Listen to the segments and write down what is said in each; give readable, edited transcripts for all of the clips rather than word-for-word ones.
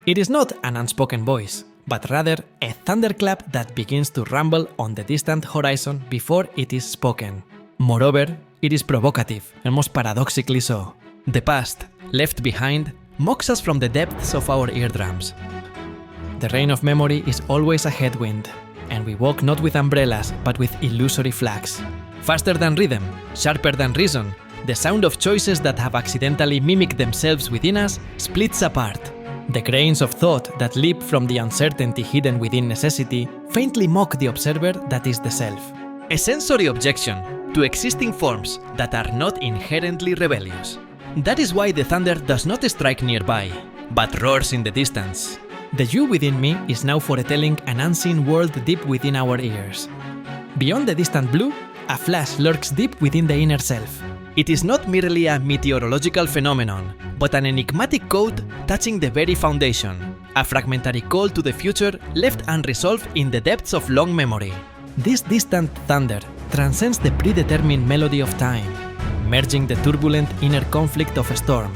It is not an unspoken voice, but rather a thunderclap that begins to rumble on the distant horizon before it is spoken. Moreover, it is provocative, almost paradoxically so. The past, left behind, mocks us from the depths of our eardrums. The rain of memory is always a headwind, and we walk not with umbrellas, but with illusory flags. Faster than rhythm, sharper than reason, the sound of choices that have accidentally mimicked themselves within us splits apart. The grains of thought that leap from the uncertainty hidden within necessity faintly mock the observer that is the self. A sensory objection to existing forms that are not inherently rebellious. That is why the thunder does not strike nearby, but roars in the distance. The you within me is now foretelling an unseen world deep within our ears. Beyond the distant blue, a flash lurks deep within the inner self. It is not merely a meteorological phenomenon, but an enigmatic code touching the very foundation, a fragmentary call to the future left unresolved in the depths of long memory. This distant thunder transcends the predetermined melody of time, merging the turbulent inner conflict of a storm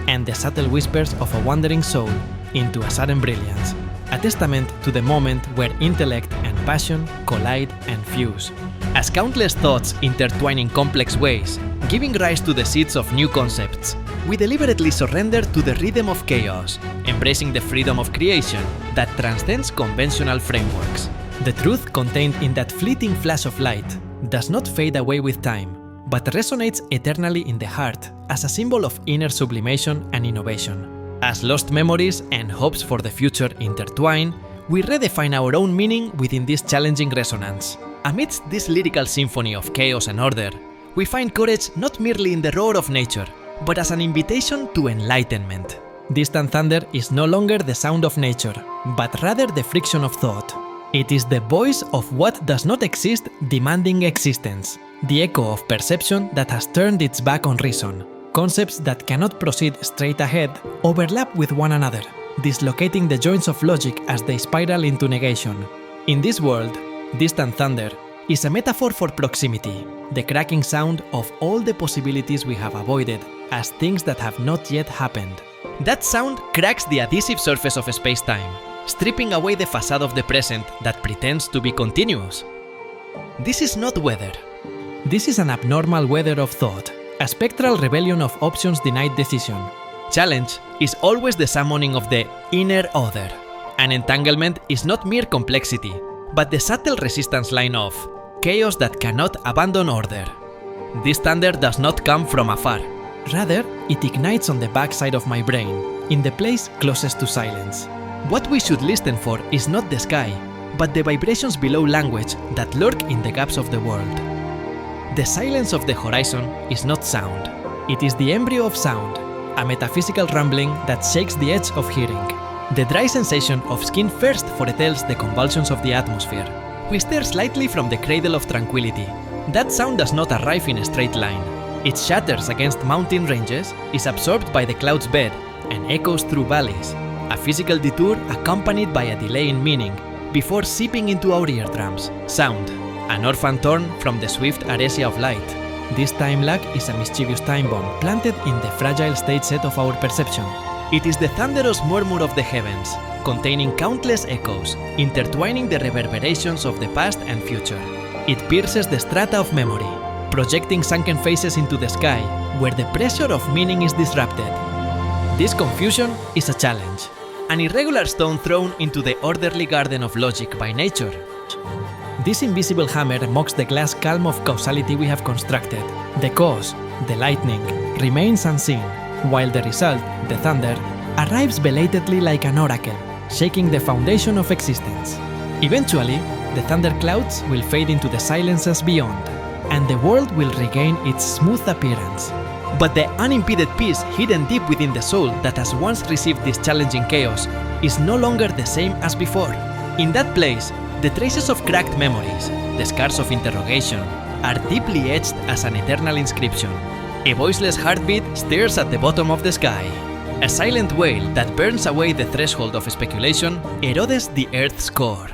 and the subtle whispers of a wandering soul into a sudden brilliance, a testament to the moment where intellect and passion collide and fuse. As countless thoughts intertwine in complex ways, giving rise to the seeds of new concepts, we deliberately surrender to the rhythm of chaos, embracing the freedom of creation that transcends conventional frameworks. The truth contained in that fleeting flash of light does not fade away with time, but resonates eternally in the heart as a symbol of inner sublimation and innovation. As lost memories and hopes for the future intertwine, we redefine our own meaning within this challenging resonance. Amidst this lyrical symphony of chaos and order, we find courage not merely in the roar of nature, but as an invitation to enlightenment. Distant thunder is no longer the sound of nature, but rather the friction of thought. It is the voice of what does not exist demanding existence, the echo of perception that has turned its back on reason. Concepts that cannot proceed straight ahead overlap with one another, dislocating the joints of logic as they spiral into negation. In this world, distant thunder is a metaphor for proximity, the cracking sound of all the possibilities we have avoided as things that have not yet happened. That sound cracks the adhesive surface of space-time, stripping away the facade of the present that pretends to be continuous. This is not weather. This is an abnormal weather of thought, a spectral rebellion of options denied decision. Challenge is always the summoning of the inner other. An entanglement is not mere complexity, but the subtle resistance line of chaos that cannot abandon order. This thunder does not come from afar. Rather, it ignites on the backside of my brain, in the place closest to silence. What we should listen for is not the sky, but the vibrations below language that lurk in the gaps of the world. The silence of the horizon is not sound. It is the embryo of sound, a metaphysical rumbling that shakes the edge of hearing. The dry sensation of skin first foretells the convulsions of the atmosphere. We stare slightly from the cradle of tranquility. That sound does not arrive in a straight line. It shatters against mountain ranges, is absorbed by the cloud's bed, and echoes through valleys. A physical detour accompanied by a delay in meaning, before seeping into our eardrums. Sound, an orphan torn from the swift aresia of light. This time lag is a mischievous time bomb planted in the fragile state set of our perception. It is the thunderous murmur of the heavens, containing countless echoes, intertwining the reverberations of the past and future. It pierces the strata of memory, projecting sunken faces into the sky, where the pressure of meaning is disrupted. This confusion is a challenge, an irregular stone thrown into the orderly garden of logic by nature. This invisible hammer mocks the glass calm of causality we have constructed. The cause, the lightning, remains unseen, while the result, the thunder, arrives belatedly like an oracle, shaking the foundation of existence. Eventually, the thunderclouds will fade into the silences beyond, and the world will regain its smooth appearance. But the unimpeded peace hidden deep within the soul that has once received this challenging chaos is no longer the same as before. In that place, the traces of cracked memories, the scars of interrogation, are deeply etched as an eternal inscription. A voiceless heartbeat stirs at the bottom of the sky. A silent wail that burns away the threshold of speculation erodes the earth's core.